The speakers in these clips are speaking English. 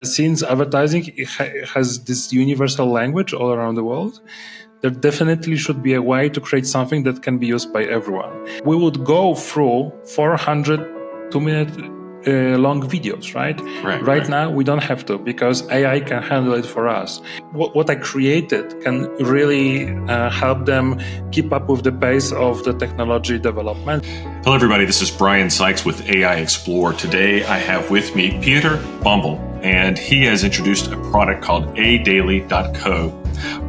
Since advertising has this universal language all around the world, there definitely should be a way to create something that can be used by everyone. We would go through 400 2-minute long videos, right? Right now, we don't have to because AI can handle it for us. What I created can really help them keep up with the pace of the technology development. Hello, everybody. This is Brian Sykes with AI Explore. Today, I have with me Piotr Bombol, and he has introduced a product called adaily.co.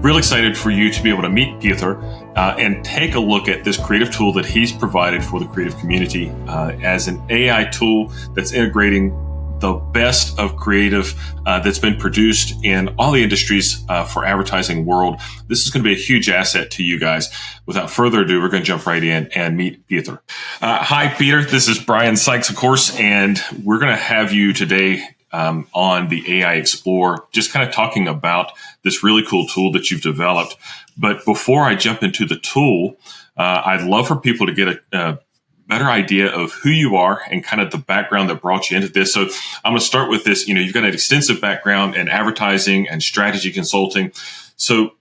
Real excited for you to be able to meet Piotr and take a look at this creative tool that he's provided for the creative community as an AI tool that's integrating the best of creative that's been produced in all the industries for advertising world. This is going to be a huge asset to you guys. Without further ado, we're going to jump right in and meet Piotr. Hi, Peter. This is Brian Sykes, of course, and we're going to have you today on the AI Explore, just kind of talking about this really cool tool that you've developed. But before I jump into the tool, I'd love for people to get a better idea of who you are and kind of the background that brought you into this. So I'm going to start with this. You've got an extensive background in advertising and strategy consulting. So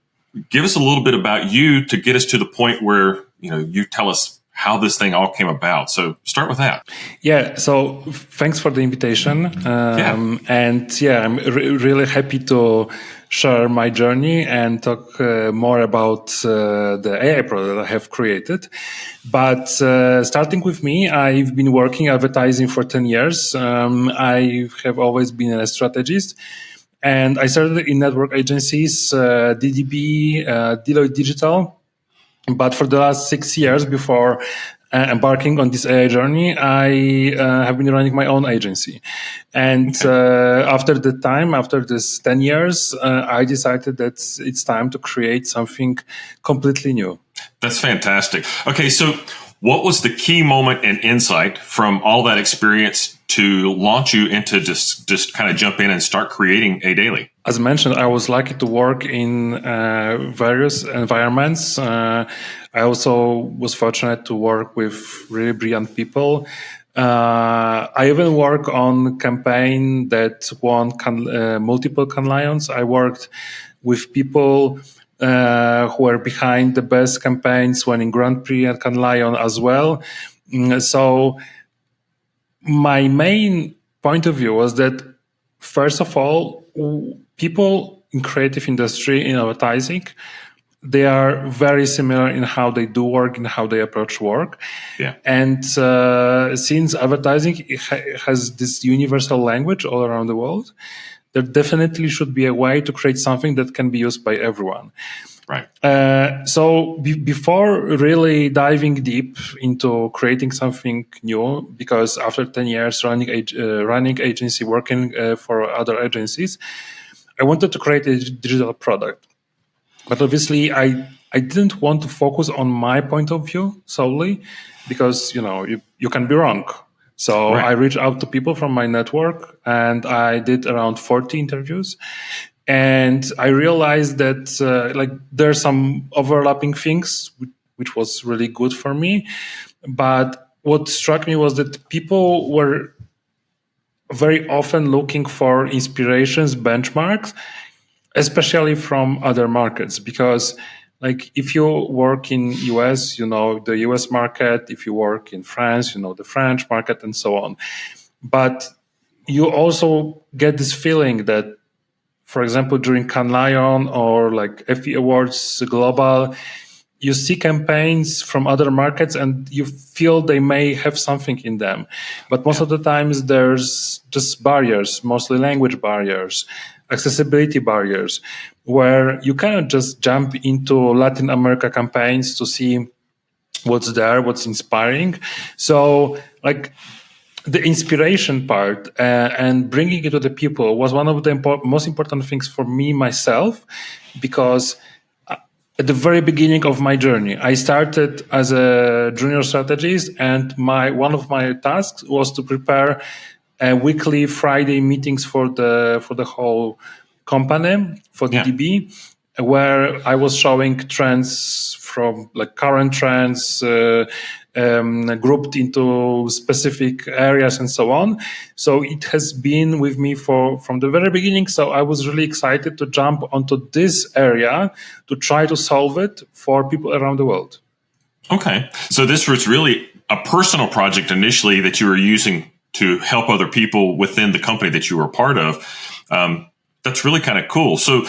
give us a little bit about you to get us to the point where, you tell us how this thing all came about. So start with that. Yeah. So thanks for the invitation. And I'm really happy to share my journey and talk more about the AI product that I have created. But starting with me, I've been working advertising for 10 years. I have always been a strategist. And I started in network agencies, DDB, Deloitte Digital. But for the last 6 years before embarking on this AI journey, I have been running my own agency. And after this 10 years, I decided that it's time to create something completely new. That's fantastic. Okay, so what was the key moment and insight from all that experience to launch you into just kind of jump in and start creating adaily? As mentioned, I was lucky to work in various environments. I also was fortunate to work with really brilliant people. I even worked on campaign that won multiple Cannes Lions. I worked with people who were behind the best campaigns, winning Grand Prix at Cannes Lion as well. So my main point of view was that, first of all, people in creative industry, in advertising, they are very similar in how they do work and how they approach work. Yeah. And since advertising has this universal language all around the world, there definitely should be a way to create something that can be used by everyone. Right. So before really diving deep into creating something new, because after 10 years running agency, working for other agencies, I wanted to create a digital product. But obviously, I didn't want to focus on my point of view solely, because you can be wrong. So I reached out to people from my network, and I did around 40 interviews. And I realized that there are some overlapping things, which was really good for me. But what struck me was that people were very often looking for inspirations, benchmarks, especially from other markets. Because if you work in US, the US market. If you work in France, the French market, and so on. But you also get this feeling that, for example, during Cannes Lion or Effie Awards Global, you see campaigns from other markets and you feel they may have something in them. But most of the times there's just barriers, mostly language barriers, accessibility barriers, where you cannot just jump into Latin America campaigns to see what's there, what's inspiring. So the inspiration part and bringing it to the people was one of the most important things for me myself, because at the very beginning of my journey, I started as a junior strategist, and one of my tasks was to prepare weekly Friday meetings for the whole company, for DDB. where I was showing trends from like current trends grouped into specific areas and so on. So it has been with me from the very beginning. So I was really excited to jump onto this area to try to solve it for people around the world. Okay. So this was really a personal project initially that you were using to help other people within the company that you were a part of. That's really kind of cool. So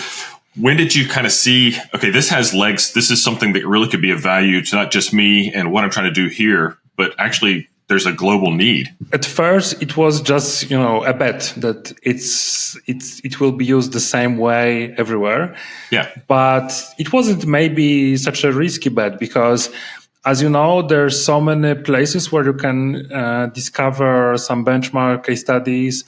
when did you kind of see, okay, this has legs. This is something that really could be of value to not just me and what I'm trying to do here, but actually there's a global need? At first, it was just, a bet that it will be used the same way everywhere. Yeah. But it wasn't maybe such a risky bet because, as you know, there's so many places where you can discover some benchmark case studies.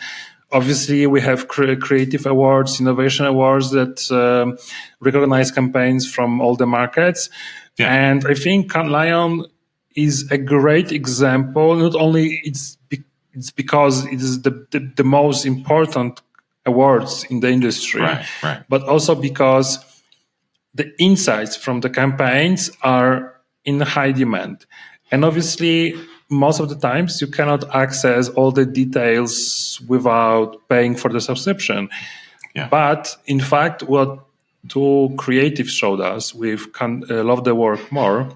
Obviously, we have creative awards, innovation awards that recognize campaigns from all the markets. Yeah. And I think Cannes Lion is a great example. Not only it's because it is the most important awards in the industry, right. But also because the insights from the campaigns are in high demand. And obviously, most of the times you cannot access all the details without paying for the subscription. Yeah. But in fact, what two creatives showed us with Love the Work More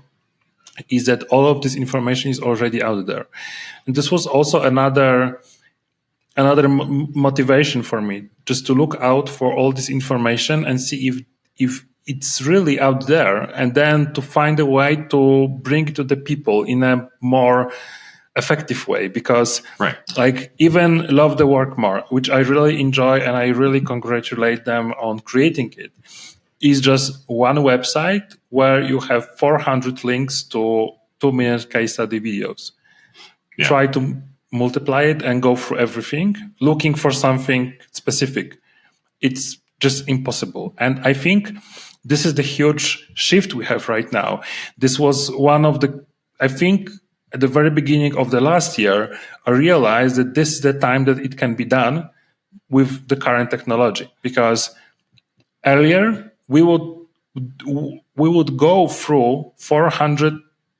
is that all of this information is already out there. And this was also another motivation for me, just to look out for all this information and see if it's really out there, and then to find a way to bring it to the people in a more effective way. Because like even Love the Work More, which I really enjoy and I really congratulate them on creating it, is just one website where you have 400 links to 2-minute case study videos. Yeah. Try to multiply it and go through everything, looking for something specific. It's just impossible. And I think this is the huge shift we have right now. This was one of I think at the very beginning of the last year, I realized that this is the time that it can be done with the current technology. Because earlier, we would go through 400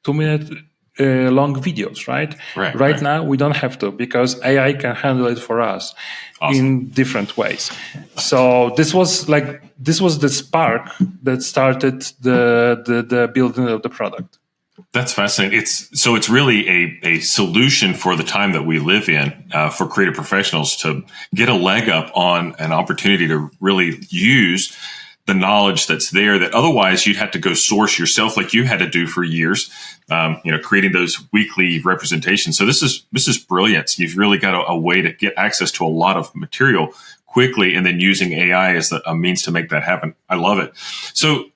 2-minute long videos, right? Right now, we don't have to because AI can handle it for us in different ways. So this was the spark that started the building of the product. That's fascinating. It's really a solution for the time that we live in for creative professionals to get a leg up on an opportunity to really use the knowledge that's there that otherwise you'd have to go source yourself, like you had to do for years, creating those weekly representations. So this is brilliant. You've really got a way to get access to a lot of material quickly, and then using AI as a means to make that happen. I love it. So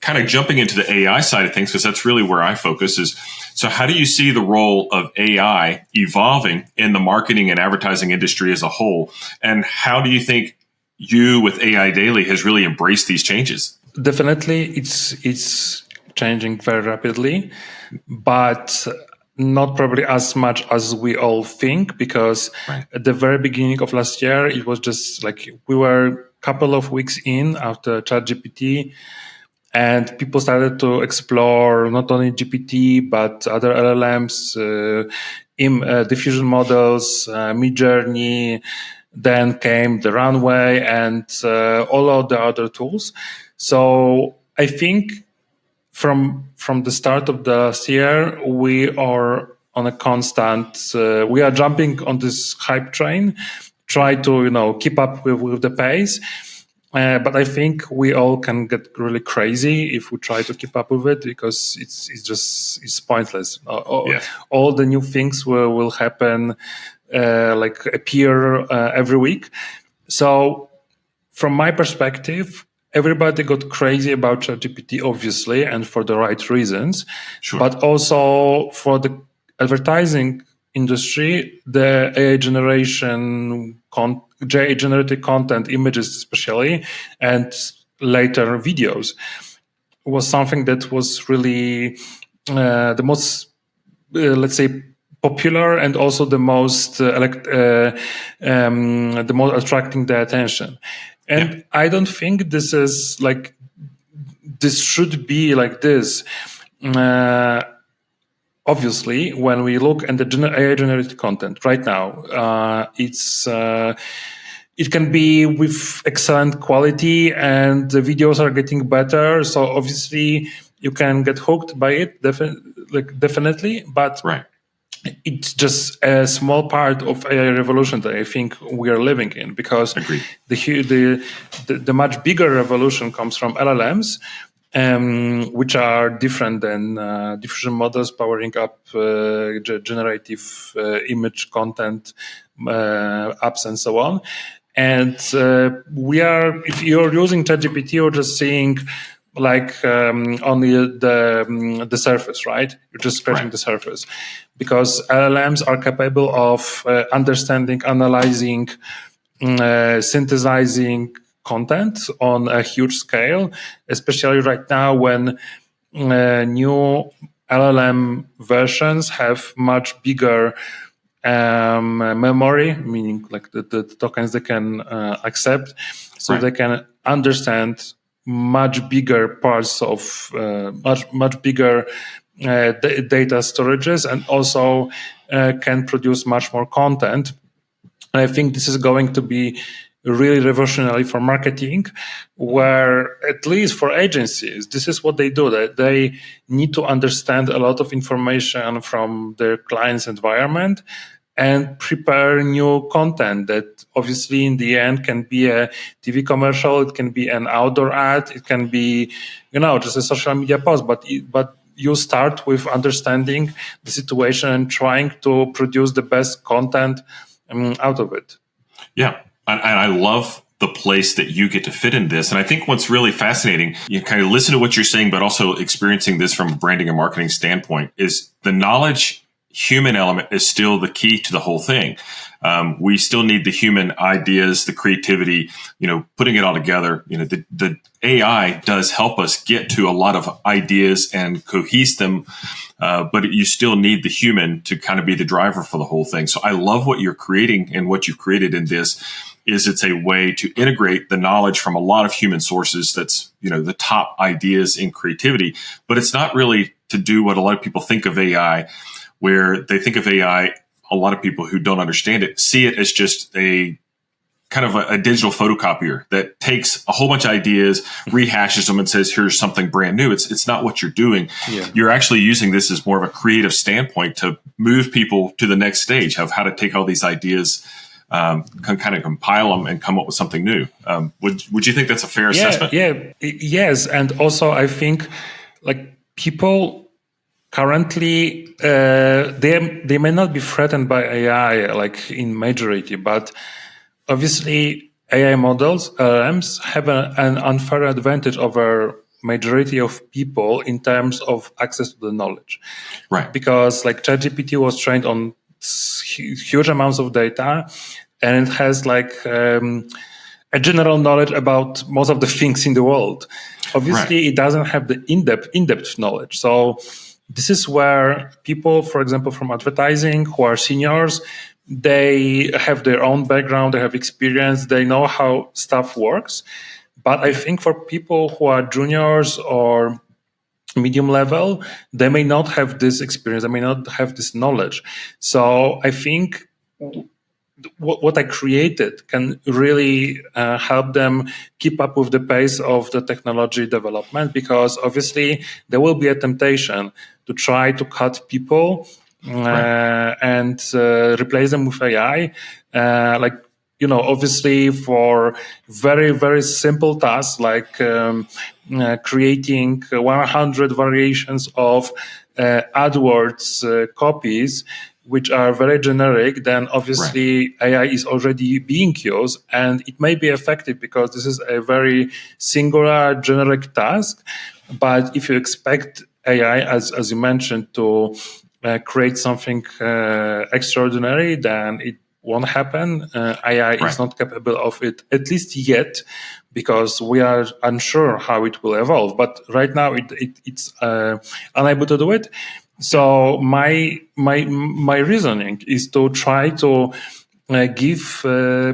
kind of jumping into the AI side of things, because that's really where I focus is, so how do you see the role of AI evolving in the marketing and advertising industry as a whole? And how do you think you with AI Daily has really embraced these changes? Definitely, it's changing very rapidly, but not probably as much as we all think, because at the very beginning of last year, it was just like we were a couple of weeks in after ChatGPT, and people started to explore not only GPT, but other LLMs, diffusion models, Midjourney. Then came the Runway and all of the other tools. So I think from the start of the year, we are on a constant. We are jumping on this hype train, try to keep up with the pace. But I think we all can get really crazy if we try to keep up with it, because it's pointless. All the new things will happen. Appear every week. So from my perspective, everybody got crazy about ChatGPT, obviously, and for the right reasons. Sure. But also for the advertising industry, the AI generated content, images especially, and later videos was something that was really the most, let's say, popular, and also the most attracting the attention. And I don't think this is this should be like this. Obviously, when we look at the AI-generated content right now, it can be with excellent quality, and the videos are getting better. So obviously, you can get hooked by it, definitely. But it's just a small part of AI revolution that I think we are living in, because the much bigger revolution comes from LLMs. Which are different than diffusion models powering up generative image content apps and so on. And if you're using ChatGPT, you're just seeing only the surface, right? You're just scratching the surface, because LLMs are capable of understanding, analyzing, synthesizing content on a huge scale, especially right now when new LLM versions have much bigger memory, meaning like the tokens they can accept, so they can understand much bigger parts of much bigger data storages, and also can produce much more content. And I think this is going to be really revolutionary for marketing, where at least for agencies, this is what they do. That they need to understand a lot of information from their client's environment and prepare new content that obviously in the end can be a TV commercial, it can be an outdoor ad, it can be, just a social media post, but you start with understanding the situation and trying to produce the best content out of it. Yeah. And I love the place that you get to fit in this. And I think what's really fascinating, you kind of listen to what you're saying, but also experiencing this from a branding and marketing standpoint, is the knowledge human element is still the key to the whole thing. We still need the human ideas, the creativity, putting it all together. The AI does help us get to a lot of ideas and cohese them, but you still need the human to kind of be the driver for the whole thing. So I love what you're creating, and what you've created in this is it's a way to integrate the knowledge from a lot of human sources. That's, the top ideas in creativity, but it's not really to do what a lot of people think of AI, where they think of AI. A lot of people who don't understand it see it as just a kind of a digital photocopier that takes a whole bunch of ideas, rehashes them, and says, here's something brand new. It's not what you're doing. Yeah. You're actually using this as more of a creative standpoint to move people to the next stage of how to take all these ideas, kind of compile them and come up with something new. Would you think that's a fair assessment? Yeah, yes. And also I think people currently, they may not be threatened by AI in majority, but obviously AI models, LLMs, have an unfair advantage over majority of people in terms of access to the knowledge. Right. Because ChatGPT was trained on huge amounts of data, and it has a general knowledge about most of the things in the world. Obviously, It doesn't have the in-depth knowledge. So this is where people, for example, from advertising, who are seniors, they have their own background, they have experience, they know how stuff works. But I think for people who are juniors or medium level, they may not have this experience, they may not have this knowledge. So I think what I created can really help them keep up with the pace of the technology development, because obviously there will be a temptation to try to cut people and replace them with AI. Obviously for very, very simple tasks like creating 100 variations of AdWords copies, which are very generic, then obviously AI is already being used, and it may be effective because this is a very singular generic task. But if you expect AI, as you mentioned, to create something extraordinary, then it won't happen. AI is not capable of it, at least yet, because we are unsure how it will evolve. But right now, it's unable to do it. So my reasoning is to try to give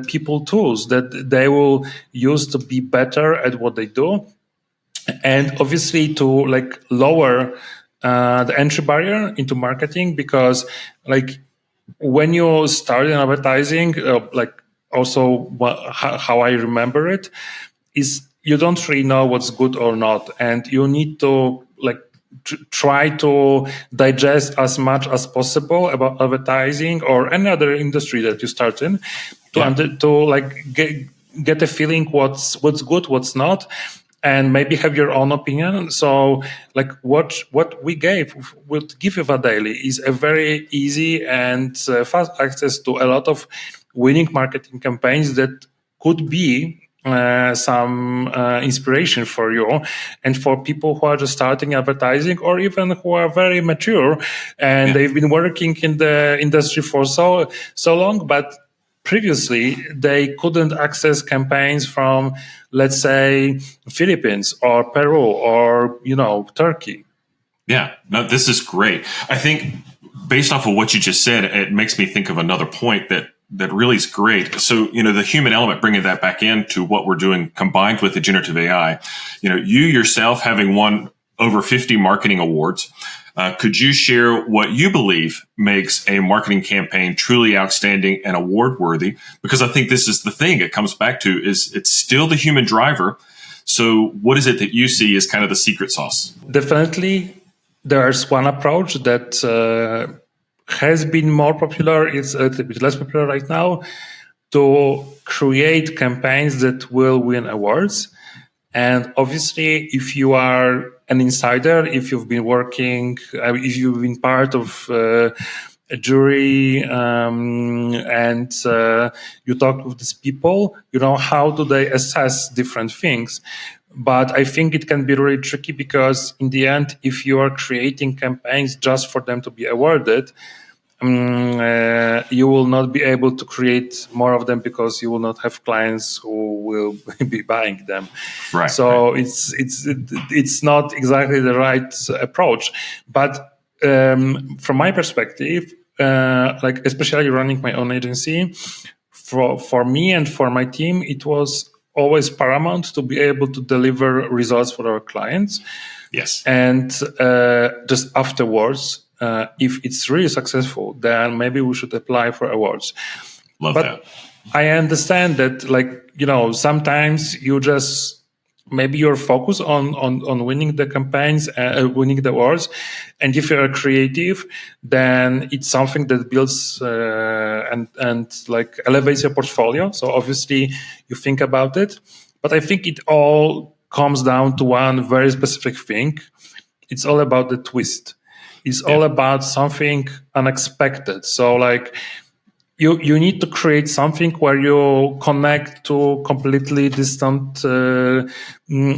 people tools that they will use to be better at what they do. and obviously to like lower the entry barrier into marketing, because like when you start in advertising, like also how I remember it is you don't really know what's good or not, and you need to like try to digest as much as possible about advertising or any other industry that you start in to like get a feeling what's good, what's not, and maybe have your own opinion. So like what we would give you daily is a very easy and fast access to a lot of winning marketing campaigns that could be some inspiration for you and for people who are just starting advertising, or even who are very mature and they've been working in the industry for so long, but previously they couldn't access campaigns from, let's say, Philippines or Peru or Turkey. Yeah, no, this is great. I think based off of what you just said, it makes me think of another point that really is great. So, the human element, bringing that back into what we're doing combined with the generative AI, you yourself having won over 50 marketing awards, could you share what you believe makes a marketing campaign truly outstanding and award worthy? Because I think this is the thing it comes back to, is it's still the human driver. So what is it that you see as kind of the secret sauce? Definitely, there's one approach that has been more popular. It's a little bit less popular right now, to create campaigns that will win awards. And obviously, if you are an insider, if you've been working, if you've been part of a jury, and you talk with these people, how do they assess different things. But I think it can be really tricky, because in the end, if you are creating campaigns just for them to be awarded, you will not be able to create more of them, because you will not have clients who will be buying them. Right. So right. It's not exactly the right approach. But from my perspective, like especially running my own agency, for me and for my team, it was always paramount to be able to deliver results for our clients. Yes. And just afterwards, if it's really successful, then maybe we should apply for awards. Love that. I understand that, sometimes you just maybe you're focused on winning the campaigns, winning the awards, and if you're creative, then it's something that builds and like elevates your portfolio. So obviously you think about it, but I think it all comes down to one very specific thing. It's all about the twist. It's all about something unexpected. So like you need to create something where you connect to completely distant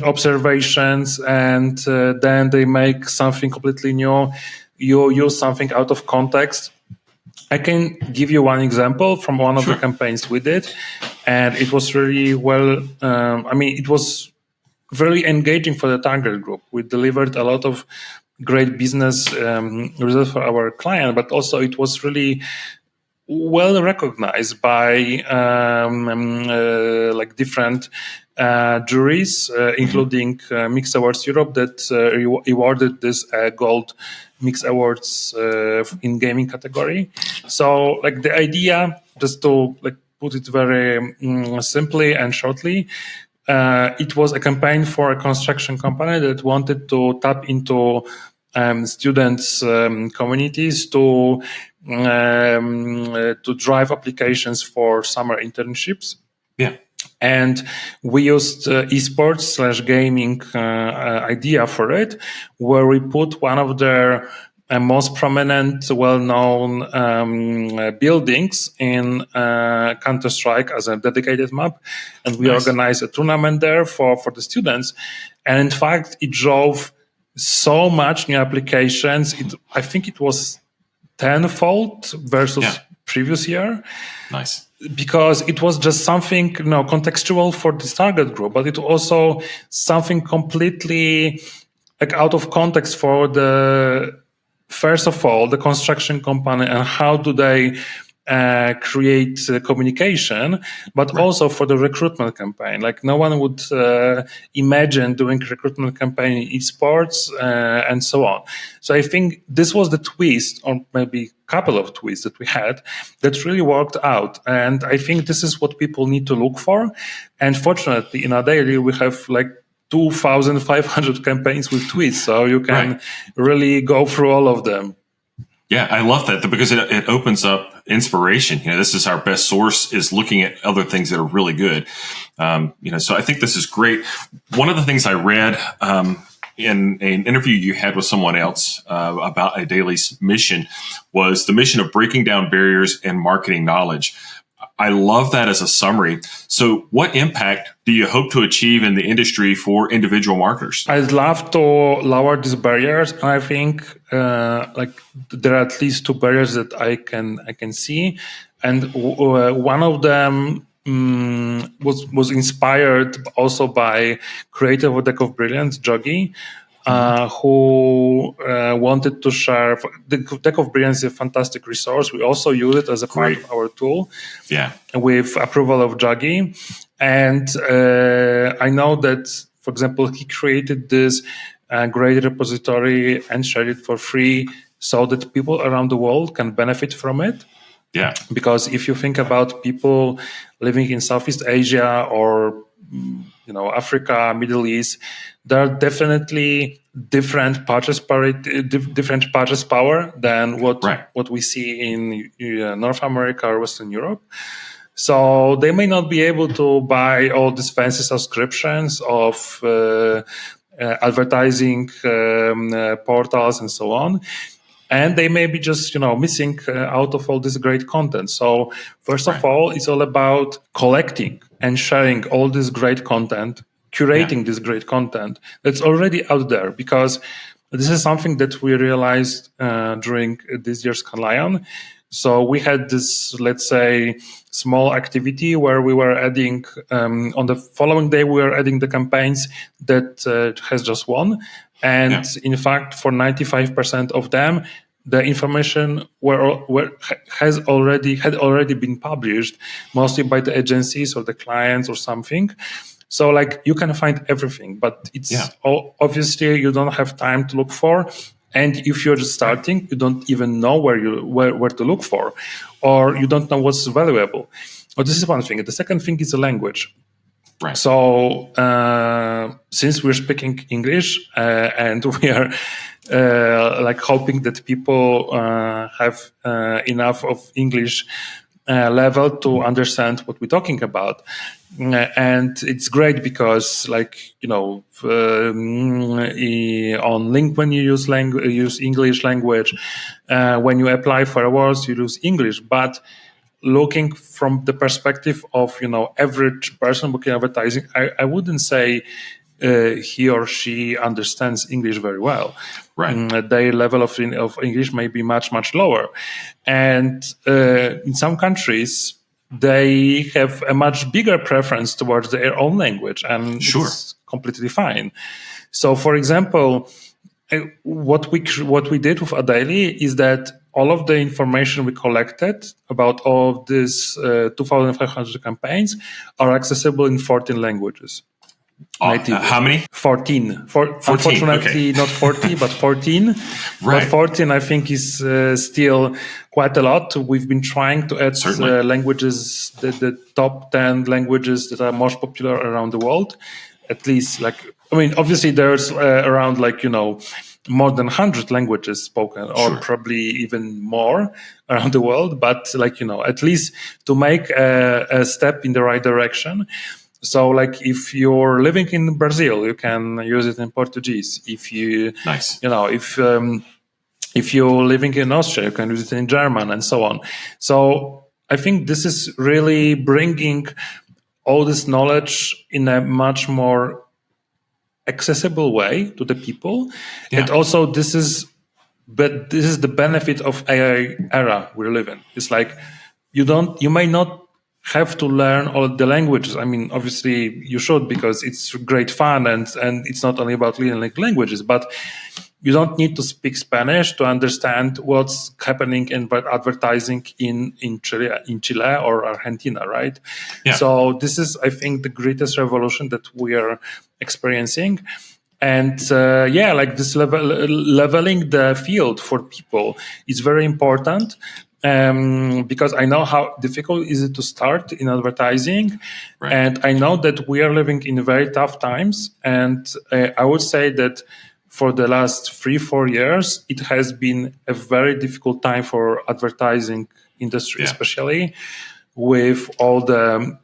observations, and then they make something completely new. You use something out of context. I can give you one example from one of the campaigns we did, and it was really well. It was very engaging for the target group. We delivered a lot of great business results for our client, but also it was really well recognized by like different juries, including Mix Awards Europe, that awarded this Gold Mix Awards in gaming category. So, like the idea, just to like put it very simply and shortly, it was a campaign for a construction company that wanted to tap into students' communities to drive applications for summer internships. Yeah. And we used esports/gaming idea for it, where we put one of their most prominent, well-known buildings in Counter-Strike as a dedicated map. And we organized a tournament there for the students. And in fact, it drove so much new applications. I think it was tenfold versus previous year. Nice. Because it was just something contextual for this target group, but it also something completely like out of context for the, first of all, the construction company, and how do they create communication, but also for the recruitment campaign. Like no one would imagine doing recruitment campaign in esports and so on. So I think this was the twist, or maybe couple of twists that we had that really worked out. And I think this is what people need to look for. And fortunately, in adaily, we have like 2,500 campaigns with twists. So you can really go through all of them. Yeah, I love that because it opens up inspiration. This is our best source, is looking at other things that are really good. So I think this is great. One of the things I read in an interview you had with someone else about adaily's mission was the mission of breaking down barriers and marketing knowledge. I love that as a summary. So what impact do you hope to achieve in the industry for individual marketers? I'd love to lower these barriers. I think there are at least two barriers that I can see. And one of them was inspired also by creator of Deck of Brilliance, Jogi, who wanted to share. The Deck of Brilliance is a fantastic resource. We also use it as a part of our tool, with approval of Jogi. And I know that, for example, he created this great repository and shared it for free so that people around the world can benefit from it. Yeah. Because if you think about people living in Southeast Asia or Africa, Middle East, there are definitely different purchase power than what we see in North America or Western Europe. So they may not be able to buy all these fancy subscriptions of advertising portals and so on. And they may be just, missing out of all this great content. So first of all, it's all about collecting and sharing all this great content, curating this great content that's already out there, because this is something that we realized during this year's Cannes Lion. So we had this, let's say, small activity where we were adding, on the following day, we were adding the campaigns that has just won. And in fact, for 95% of them, the information had already been published, mostly by the agencies or the clients or something. So you can find everything, but it's obviously you don't have time to look for. And if you're just starting, you don't even know where to look for, or you don't know what's valuable. Well, this is one thing. The second thing is the language. Right. So since we're speaking English and we are hoping that people have enough of English level to understand what we're talking about. And it's great because, on LinkedIn you use English language. When you apply for awards, you use English. But looking from the perspective of average person looking at advertising, I wouldn't say he or she understands English very well. Right. Their level of English may be much, much lower. And in some countries, they have a much bigger preference towards their own language, and it's completely fine. So, for example, what we did with adaily is that all of the information we collected about all of these 2,500 campaigns are accessible in 14 languages. How many? 14. 14. Unfortunately, not 40, but 14. Right. But 14, I think, is still quite a lot. We've been trying to add languages, the top 10 languages that are most popular around the world. At least, obviously, there's around, more than 100 languages spoken, or probably even more around the world. But, at least to make a step in the right direction. So, if you're living in Brazil, you can use it in Portuguese. If you, if you're living in Austria, you can use it in German, and so on. So, I think this is really bringing all this knowledge in a much more accessible way to the people. Yeah. And also, this is the benefit of AI era we live in. It's you may not have to learn all the languages. I mean, obviously you should, because it's great fun and it's not only about learning languages, but you don't need to speak Spanish to understand what's happening in advertising in Chile or Argentina, right? Yeah. So this is, I think, the greatest revolution that we are experiencing. And like this leveling the field for people is very important. Because I know how difficult is it to start in advertising, Right. and I know that we are living in very tough times. And I would say that for the last 3-4 years, it has been a very difficult time for advertising industry, especially with all the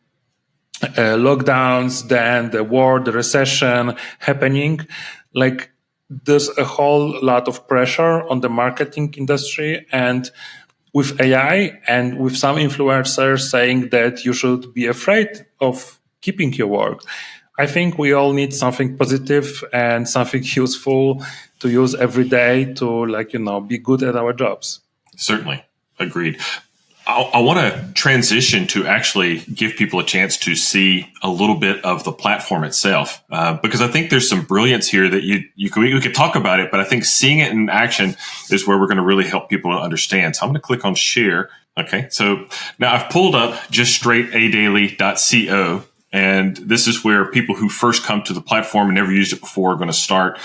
lockdowns, then the war, the recession happening. Like, there's a whole lot of pressure on the marketing industry, and with AI and with some influencers saying that you should be afraid of keeping your work, I think we all need something positive and something useful to use every day to be good at our jobs. Certainly. Agreed. I want to transition to actually give people a chance to see a little bit of the platform itself, because I think there's some brilliance here that we could talk about it, but I think seeing it in action is where we're going to really help people to understand. So I'm going to click on share. Okay, so now I've pulled up just straight adaily.co, and this is where people who first come to the platform and never used it before are going to start.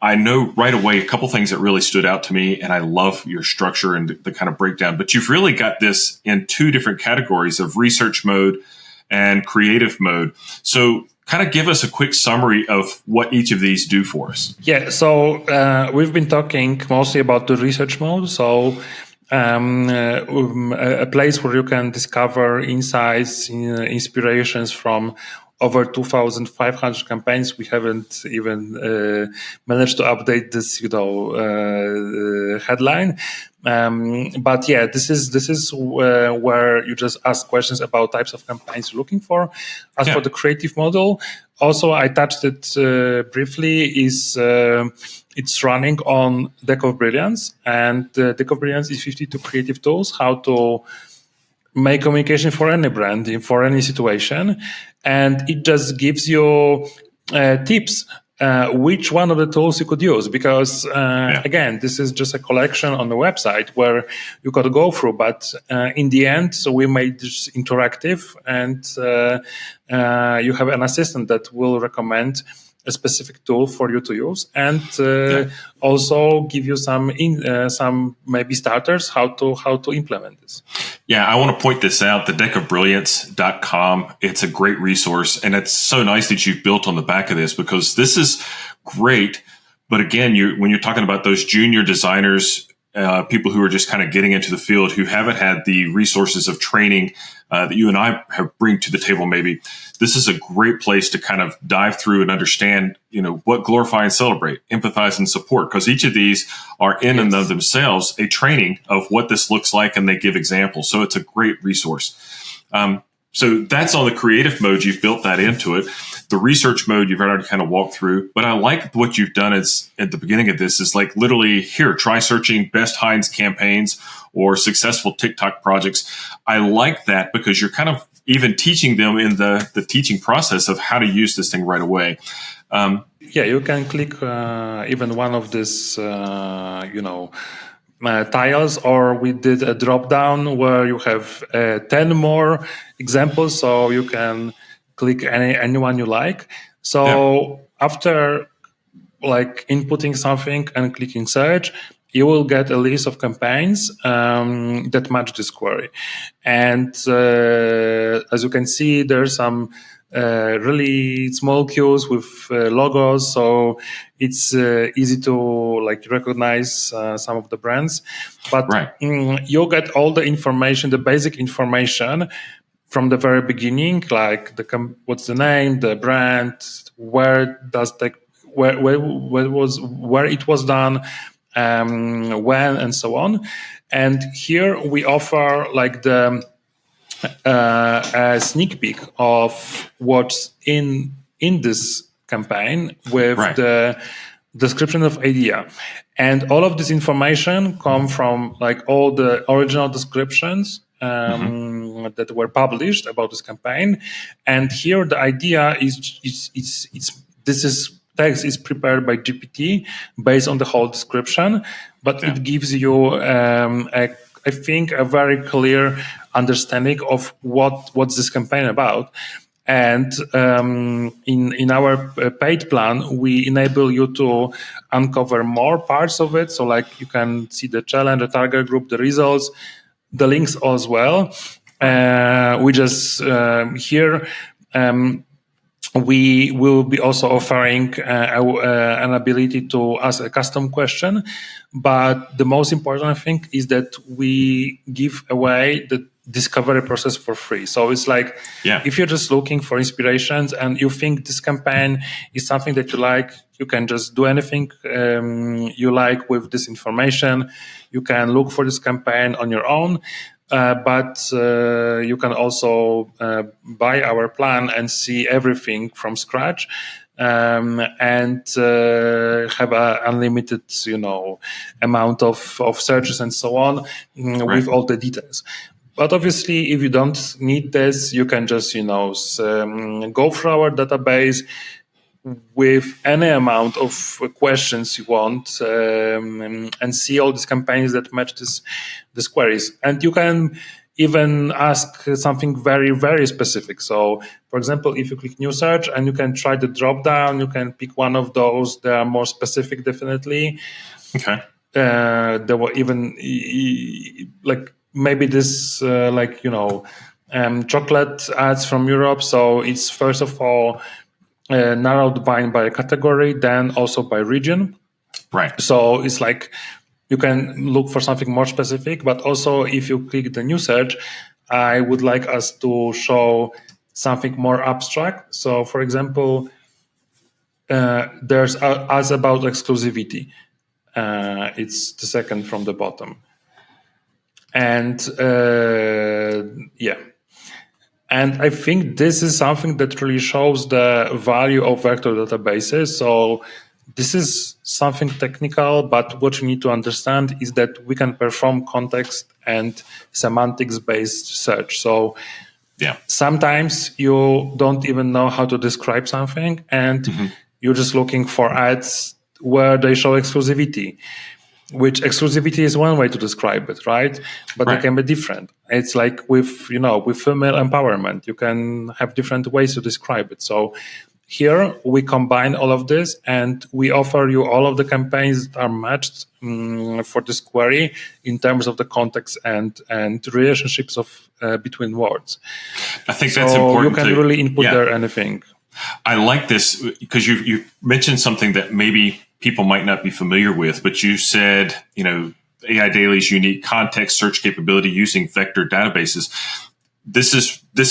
I know right away a couple things that really stood out to me, and I love your structure and the kind of breakdown, but you've really got this in two different categories of research mode and creative mode. So kind of give us a quick summary of what each of these do for us. Yeah, so we've been talking mostly about the research mode. So a place where you can discover insights, inspirations from over 2,500 campaigns. We haven't even managed to update this, headline. But yeah, this is where you just ask questions about types of campaigns you're looking for. As for the creative model, also I touched it briefly. It's running on Deck of Brilliance, and Deck of Brilliance is 52 creative tools how to make communication for any brand, for any situation. And it just gives you tips which one of the tools you could use. Because, again, this is just a collection on the website where you could go through. But in the end, so we made this interactive, and you have an assistant that will recommend a specific tool for you to use, and also give you some maybe starters how to implement this. Yeah, I want to point this out, the deckofbrilliance.com. It's a great resource, and it's so nice that you've built on the back of this, because this is great. But again, when you're talking about those junior designers, people who are just kind of getting into the field, who haven't had the resources of training that you and I bring to the table, maybe this is a great place to kind of dive through and understand, what glorify and celebrate, empathize and support, because each of these are in and of themselves a training of what this looks like, and they give examples. So it's a great resource. So that's on the creative mode. You've built that into it. The research mode, you've already kind of walked through. But I like what you've done is at the beginning of this is like literally here, try searching best Heinz campaigns or successful TikTok projects. I like that because you're kind of even teaching them in the teaching process of how to use this thing right away. You can click even one of these, tiles, or we did a drop down where you have 10 more examples, so you can click anyone you like. So after inputting something and clicking search, you will get a list of campaigns that match this query. And as you can see, there's some really small cues with logos, so it's easy to recognize some of the brands. But you'll get all the information, the basic information from the very beginning, like what's the name, the brand, where it was done, when, and so on. And here we offer a sneak peek of what's in this campaign with the description of idea. And all of this information come from all the original descriptions that were published about this campaign. And here the idea is this is text is prepared by GPT based on the whole description, but it gives you, I think, a very clear understanding of what's this campaign about. And in our paid plan, we enable you to uncover more parts of it. So like you can see the challenge, the target group, the results, the links as well. We just here we will be also offering an ability to ask a custom question. But the most important thing is that we give away the discovery process for free. So it's like, if you're just looking for inspirations and you think this campaign is something that you like, you can just do anything you like with this information. You can look for this campaign on your own. But you can also buy our plan and see everything from scratch, and have an unlimited, amount of searches and so on, with all the details. But obviously, if you don't need this, you can just, go through our database with any amount of questions you want, and see all these campaigns that match these queries. And you can even ask something very, very specific. So, for example, if you click new search and you can try the drop down, you can pick one of those that are more specific, definitely. Okay. There were even like maybe this chocolate ads from Europe. So it's first of all narrowed by a category, then also by region. Right. So it's like you can look for something more specific, but also if you click the new search, I would like us to show something more abstract. So for example, there's ads about exclusivity. It's the second from the bottom. And And I think this is something that really shows the value of vector databases. So this is something technical, but what you need to understand is that we can perform context and semantics-based search. So sometimes you don't even know how to describe something, and you're just looking for ads where they show exclusivity, which exclusivity is one way to describe it, right? But they can be different. It's like with female empowerment, you can have different ways to describe it. So here we combine all of this and we offer you all of the campaigns that are matched for this query in terms of the context and relationships of between words. I think that's important. You can really input there anything. I like this because you mentioned something that maybe people might not be familiar with, but you said, AI Daily's unique context search capability using vector databases. This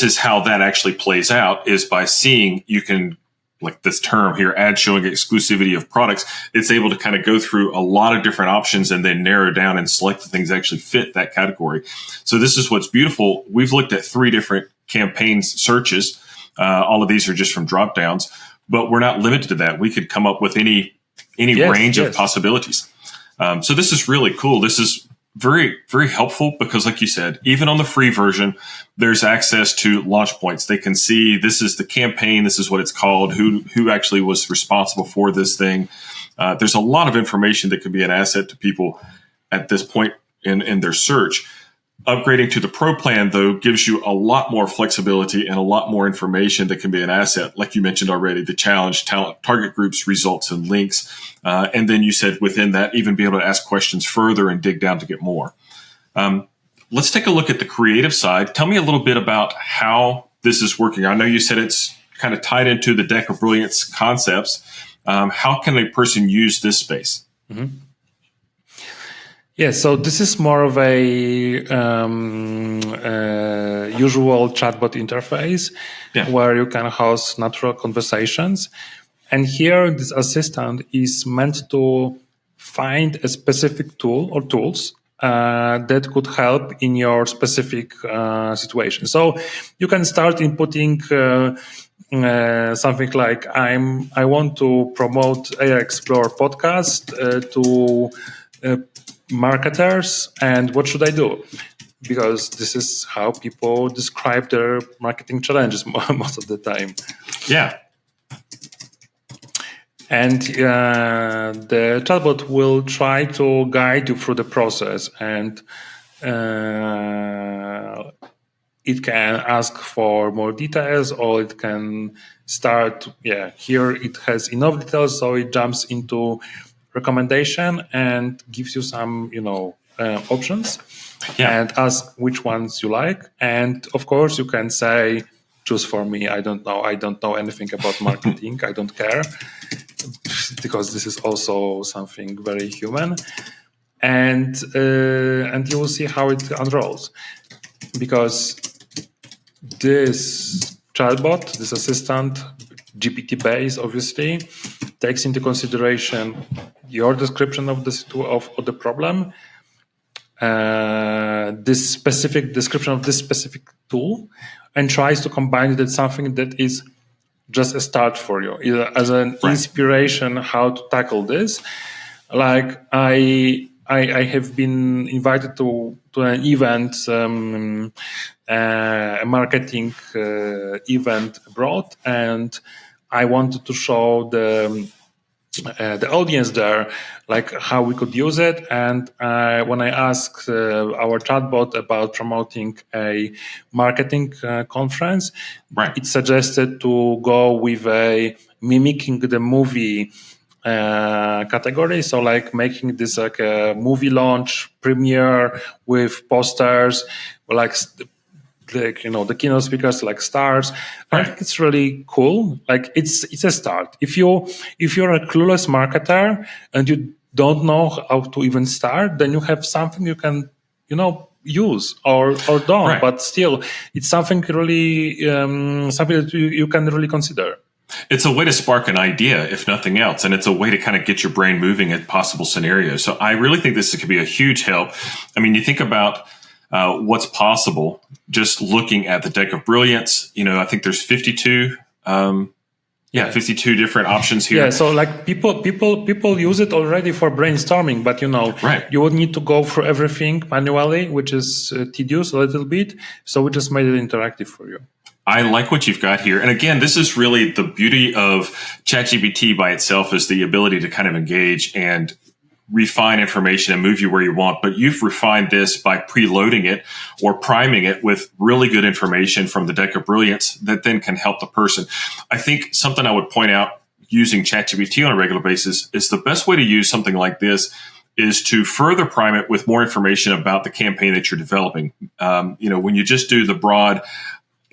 is how that actually plays out, is by seeing, you can, like this term here, ad showing exclusivity of products. It's able to kind of go through a lot of different options and then narrow down and select the things that actually fit that category. So this is what's beautiful. We've looked at 3 different campaigns searches. All of these are just from drop downs, but we're not limited to that. We could come up with any range of possibilities. So this is really cool. This is very, very helpful because, like you said, even on the free version, there's access to launch points. They can see this is the campaign, this is what it's called, who actually was responsible for this thing. There's a lot of information that could be an asset to people at this point in their search. Upgrading to the Pro plan, though, gives you a lot more flexibility and a lot more information that can be an asset. Like you mentioned already, the challenge, talent, target groups, results, and links. And then you said within that, even be able to ask questions further and dig down to get more. Let's take a look at the creative side. Tell me a little bit about how this is working. I know you said it's kind of tied into the Deck of Brilliance concepts. How can a person use this space? Mm-hmm. Yeah, so this is more of a usual chatbot interface where you can host natural conversations. And here, this assistant is meant to find a specific tool or tools that could help in your specific situation. So you can start inputting something like, I want to promote AI Explore podcast to marketers, and what should I do? Because this is how people describe their marketing challenges most of the time. Yeah. And the chatbot will try to guide you through the process, and it can ask for more details, or it can start, here it has enough details, so it jumps into recommendation and gives you some, options, and ask which ones you like. And of course, you can say, choose for me. I don't know anything about marketing. I don't care, because this is also something very human. And you will see how it unrolls, because this chatbot, this assistant, GPT-based, obviously, takes into consideration your description of the problem, this specific description of this specific tool, and tries to combine it with something that is just a start for you, either as an inspiration how to tackle this. Like I have been invited to an event, a marketing event abroad, and I wanted to show the audience there, like how we could use it. And when I asked our chatbot about promoting a marketing conference, it suggested to go with a mimicking the movie category. So like making this like a movie launch premiere with posters, like the keynote speakers like stars. I think it's really cool. Like it's a start. If you're a clueless marketer and you don't know how to even start, then you have something you can use or don't. But still, it's something really something that you can really consider. It's a way to spark an idea, if nothing else, and it's a way to kind of get your brain moving at possible scenarios. So I really think this could be a huge help. I mean, you think about what's possible just looking at the deck of brilliance. I think there's 52 52 different options here. Yeah, so like people use it already for brainstorming, but you would need to go through everything manually, which is tedious a little bit. So we just made it interactive for you. I like what you've got here. And again, this is really the beauty of ChatGPT by itself, is the ability to kind of engage and refine information and move you where you want. But you've refined this by preloading it or priming it with really good information from the deck of brilliance that then can help the person. I think something I would point out using ChatGPT on a regular basis is the best way to use something like this is to further prime it with more information about the campaign that you're developing. When you just do the broad,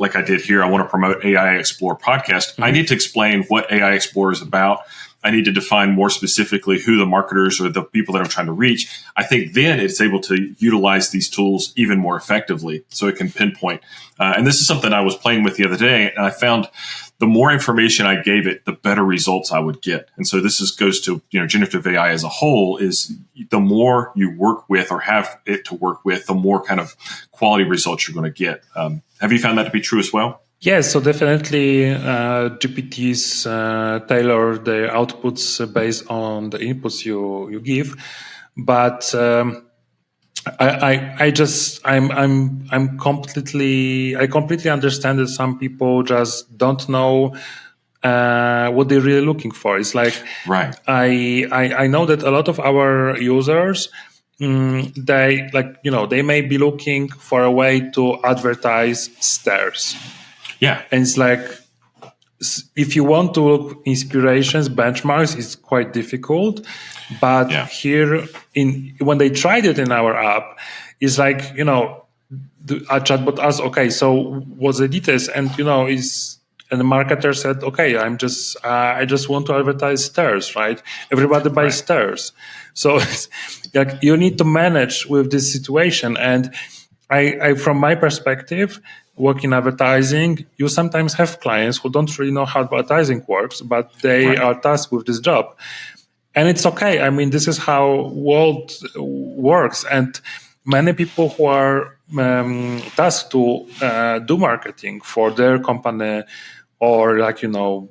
like I did here, I want to promote AI Explorer podcast. I need to explain what AI Explorer is about. I need to define more specifically who the marketers or the people that I'm trying to reach. I think then it's able to utilize these tools even more effectively, so it can pinpoint. And this is something I was playing with the other day, and I found the more information I gave it, the better results I would get. And so this goes to generative AI as a whole. Is the more you work with or have it to work with, the more kind of quality results you're going to get. Have you found that to be true as well? Yes, so definitely GPTs tailor their outputs based on the inputs you give, but I completely understand that some people just don't know what they're really looking for. It's like I know that a lot of our users, they may be looking for a way to advertise stairs. Yeah. And it's like, if you want to look inspirations, benchmarks, it's quite difficult. But here, when they tried it in our app, it's like, our chatbot asked, okay, so what's the details? And, and the marketer said, okay, I just want to advertise stairs, right? Everybody buys stairs. So it's like, you need to manage with this situation. And I from my perspective, work in advertising, you sometimes have clients who don't really know how advertising works, but they are tasked with this job. And it's okay. I mean, this is how world works. And many people who are tasked to do marketing for their company or for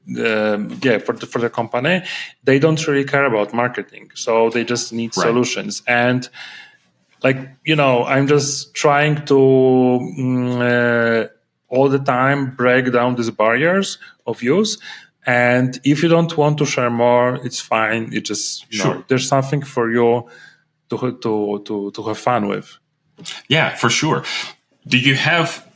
the company, they don't really care about marketing. So they just need solutions. And I'm just trying to all the time break down these barriers of use And if you don't want to share more, it's fine. It just, there's something for you to have fun with. Yeah, for sure. Do you have,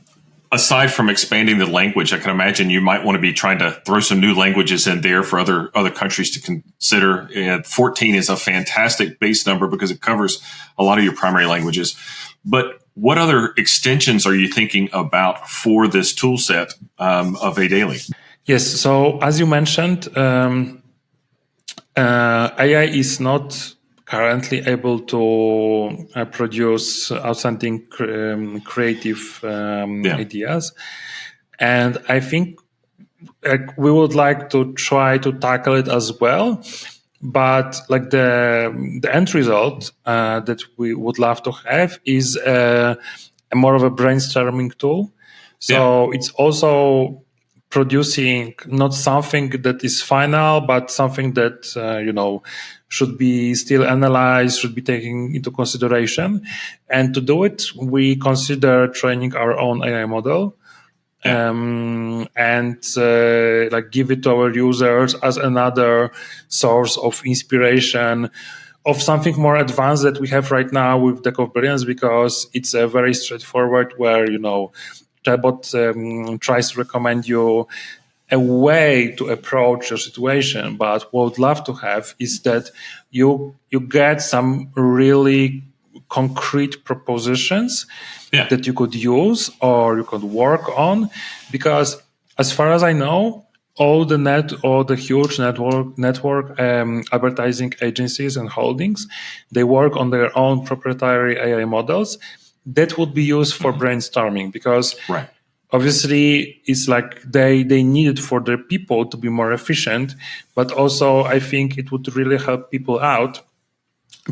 aside from expanding the language, I can imagine you might want to be trying to throw some new languages in there for other countries to consider. 14 is a fantastic base number because it covers a lot of your primary languages. But what other extensions are you thinking about for this tool set of adaily? Yes. So as you mentioned, AI is not currently able to produce outstanding creative ideas. And I think we would like to try to tackle it as well. But like the end result that we would love to have is a more of a brainstorming tool. So it's also producing not something that is final, but something that should be still analyzed, should be taken into consideration. And to do it, we consider training our own AI model. And like give it to our users as another source of inspiration of something more advanced that we have right now with Deck of Brilliance, because it's a very straightforward where chatbot tries to recommend you a way to approach your situation. But what I would love to have is that you get some really concrete propositions that you could use or you could work on, because as far as I know, all the huge network advertising agencies and holdings, they work on their own proprietary AI models that would be used for brainstorming, because obviously it's like they need it for their people to be more efficient, but also I think it would really help people out,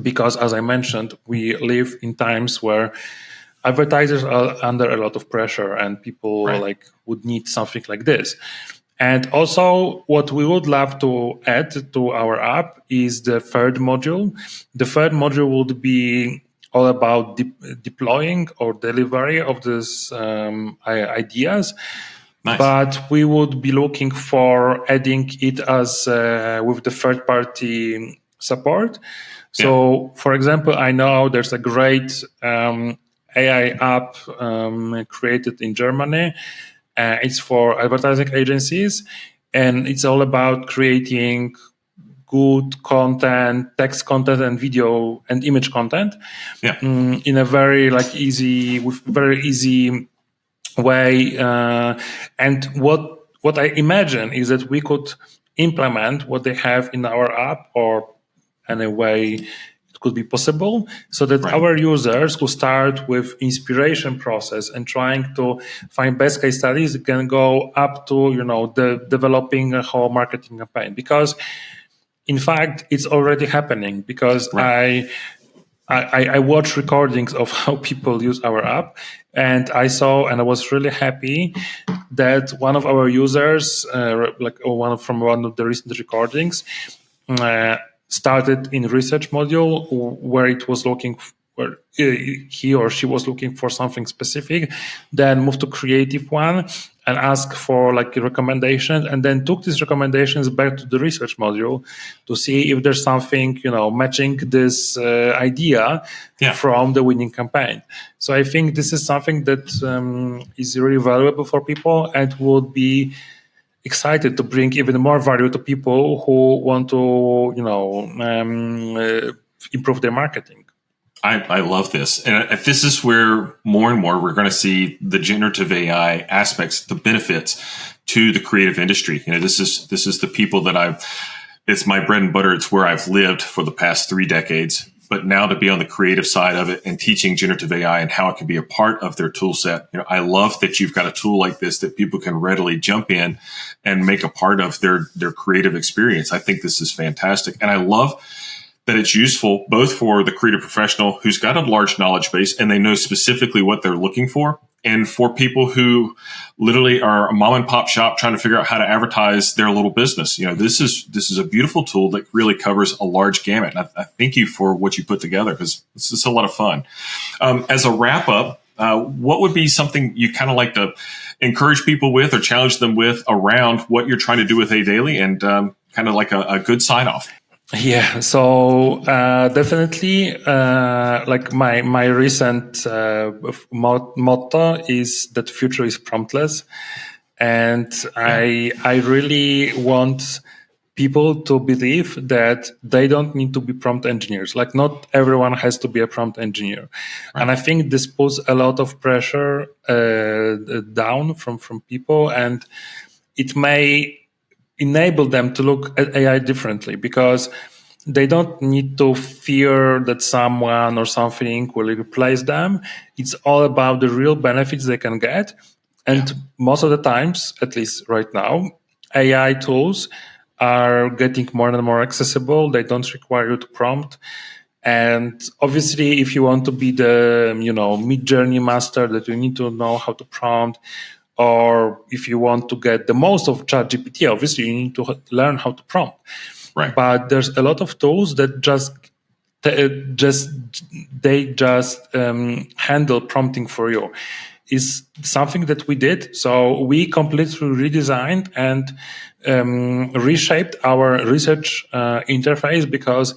because as I mentioned, we live in times where advertisers are under a lot of pressure and people would need something like this. And also what we would love to add to our app is the third module. The third module would be all about deploying or delivery of these ideas. Nice. But we would be looking for adding it as with the third-party support. So, for example, I know there's a great AI app created in Germany. It's for advertising agencies, and it's all about creating good content, text content, and video and image content in a very easy way. And what I imagine is that we could implement what they have in our app, or in a way it could be possible, so that our users who start with inspiration process and trying to find best case studies can go up to the developing a whole marketing campaign. Because in fact it's already happening, because I watch recordings of how people use our app, and I saw, and I was really happy that one of our users, from one of the recent recordings, started in research module where it was where he or she was looking for something specific, then moved to creative one and asked for recommendations, and then took these recommendations back to the research module to see if there's something matching this idea from the winning campaign. So I think this is something that is really valuable for people and would be excited to bring even more value to people who want to improve their marketing. I love this. And this is where more and more we're going to see the generative AI aspects, the benefits to the creative industry. This is the people that it's my bread and butter. It's where I've lived for the past 3 decades. But now to be on the creative side of it and teaching generative AI and how it can be a part of their tool set. I love that you've got a tool like this that people can readily jump in and make a part of their creative experience. I think this is fantastic. And I love that it's useful both for the creative professional who's got a large knowledge base and they know specifically what they're looking for, and for people who literally are a mom and pop shop trying to figure out how to advertise their little business. This is a beautiful tool that really covers a large gamut. And I thank you for what you put together, because this is a lot of fun. As a wrap up, what would be something you kind of like to encourage people with or challenge them with around what you're trying to do with adaily and kind of like a good sign off? Yeah, so definitely, like my recent motto is that future is promptless, and I really want people to believe that they don't need to be prompt engineers. Like, not everyone has to be a prompt engineer, and I think this puts a lot of pressure down from people, and it may enable them to look at AI differently, because they don't need to fear that someone or something will replace them. It's all about the real benefits they can get. And most of the times, at least right now, AI tools are getting more and more accessible. They don't require you to prompt. And obviously, if you want to be the, mid-journey master, that you need to know how to prompt, or if you want to get the most of ChatGPT, obviously you need to learn how to prompt. Right. But there's a lot of tools that just handle prompting for you. Is something that we did. So we completely redesigned and reshaped our research interface, because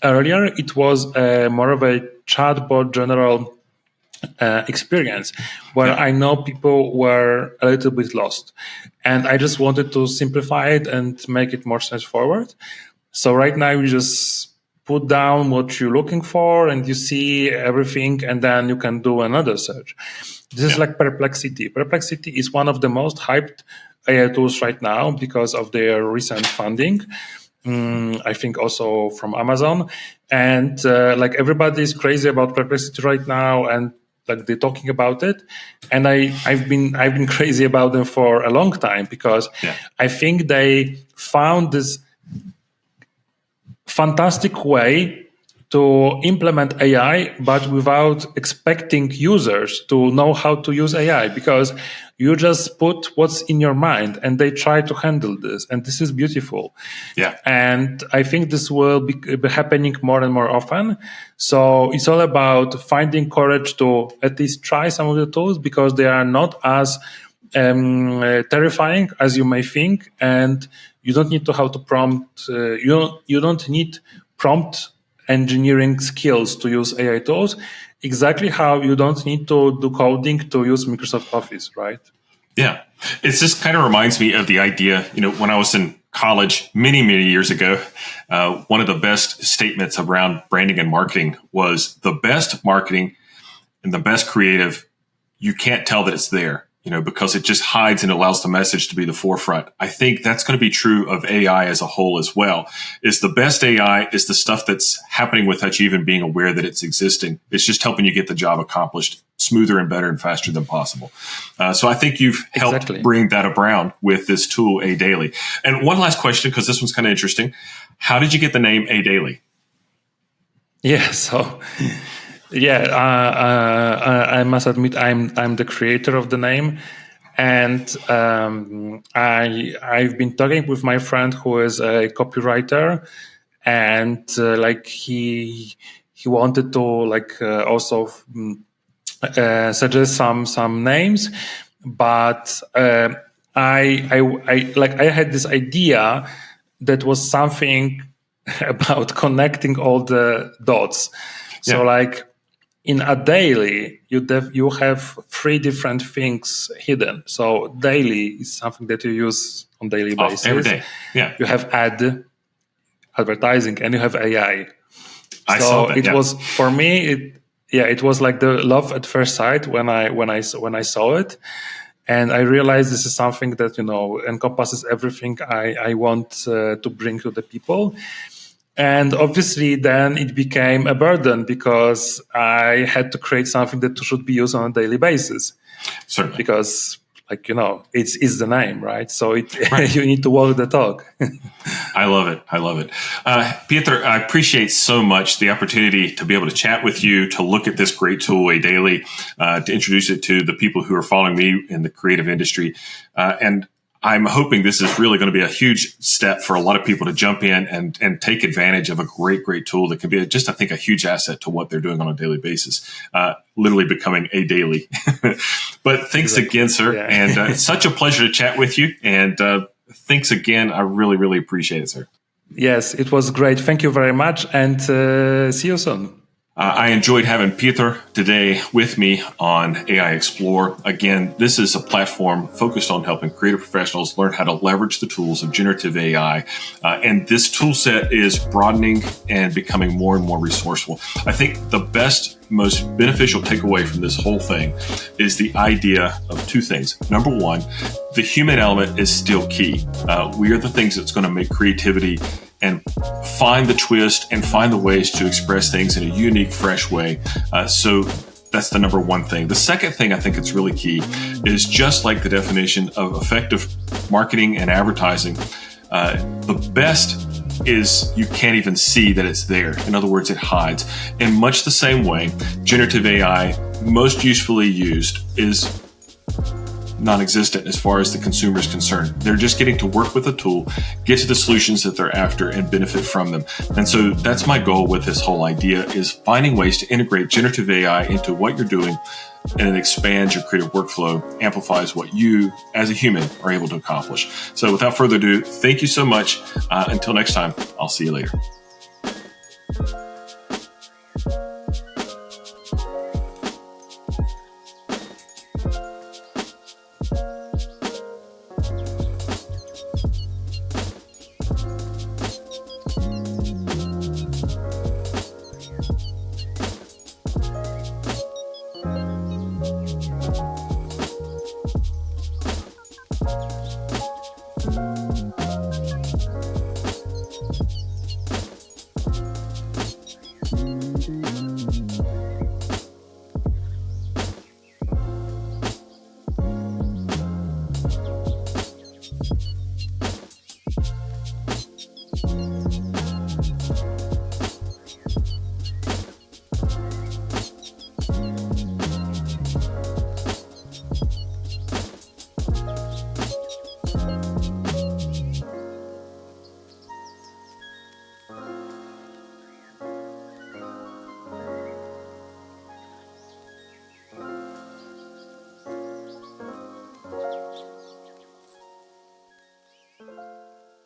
earlier it was more of a chatbot general experience where I know people were a little bit lost, and I just wanted to simplify it and make it more straightforward. So right now you just put down what you're looking for and you see everything, and then you can do another search. This is like Perplexity. Perplexity is one of the most hyped AI tools right now because of their recent funding. I think also from Amazon, and like everybody is crazy about Perplexity right now, and like they're talking about it, and I've been crazy about them for a long time, because I think they found this fantastic way to implement AI, but without expecting users to know how to use AI, because you just put what's in your mind and they try to handle this. And this is beautiful. Yeah. And I think this will be happening more and more often. So it's all about finding courage to at least try some of the tools, because they are not as terrifying as you may think. And you don't need to how to prompt. You don't need prompt engineering skills to use AI tools, exactly how you don't need to do coding to use Microsoft Office, right? Yeah. It just kind of reminds me of the idea, when I was in college many, many years ago, one of the best statements around branding and marketing was the best marketing and the best creative, you can't tell that it's there. Because it just hides and allows the message to be the forefront. I think that's going to be true of AI as a whole as well. Is the best AI is the stuff that's happening without you even being aware that it's existing. It's just helping you get the job accomplished smoother and better and faster than possible. So I think you've helped bring that around with this tool, adaily. And one last question, because this one's kind of interesting. How did you get the name adaily? Yeah, so... Yeah, I must admit I'm the creator of the name, and I've been talking with my friend who is a copywriter, and like he wanted to also suggest some names, but I had this idea that was something about connecting all the dots. So in adaily, you have three different things hidden. So daily is something that you use on daily basis. Every day. Yeah. You have advertising, and you have AI. I saw that. It was for me. It was like the love at first sight when I saw it, and I realized this is something that encompasses everything I want to bring to the people. And obviously, then it became a burden, because I had to create something that should be used on a daily basis. Certainly. Because, it's the name, right? So you need to walk the talk. I love it. Piotr, I appreciate so much the opportunity to be able to chat with you, to look at this great tool, adaily, to introduce it to the people who are following me in the creative industry. And I'm hoping this is really going to be a huge step for a lot of people to jump in and take advantage of a great tool that can be I think, a huge asset to what they're doing on a daily basis, literally becoming a daily. But thanks again, sir. Yeah. And it's such a pleasure to chat with you. And thanks again. I really appreciate it, sir. Yes, it was great. Thank you very much. And see you soon. I enjoyed having Piotr today with me on AI Explore. Again, this is a platform focused on helping creative professionals learn how to leverage the tools of generative AI. And this tool set is broadening and becoming more and more resourceful. I think the best, most beneficial takeaway from this whole thing is the idea of two things. Number one, the human element is still key. We are the things that's going to make creativity and find the twist and find the ways to express things in a unique, fresh way. So that's the number one thing. The second thing I think it's really key is just like the definition of effective marketing and advertising, the best is you can't even see that it's there. In other words, it hides. In much the same way, generative AI, most usefully used, is non-existent as far as the consumer is concerned. They're just getting to work with the tool, get to the solutions that they're after, and benefit from them. And so that's my goal with this whole idea, is finding ways to integrate generative AI into what you're doing, and it expands your creative workflow, amplifies what you as a human are able to accomplish. So without further ado, thank you so much. Until next time, I'll see you later.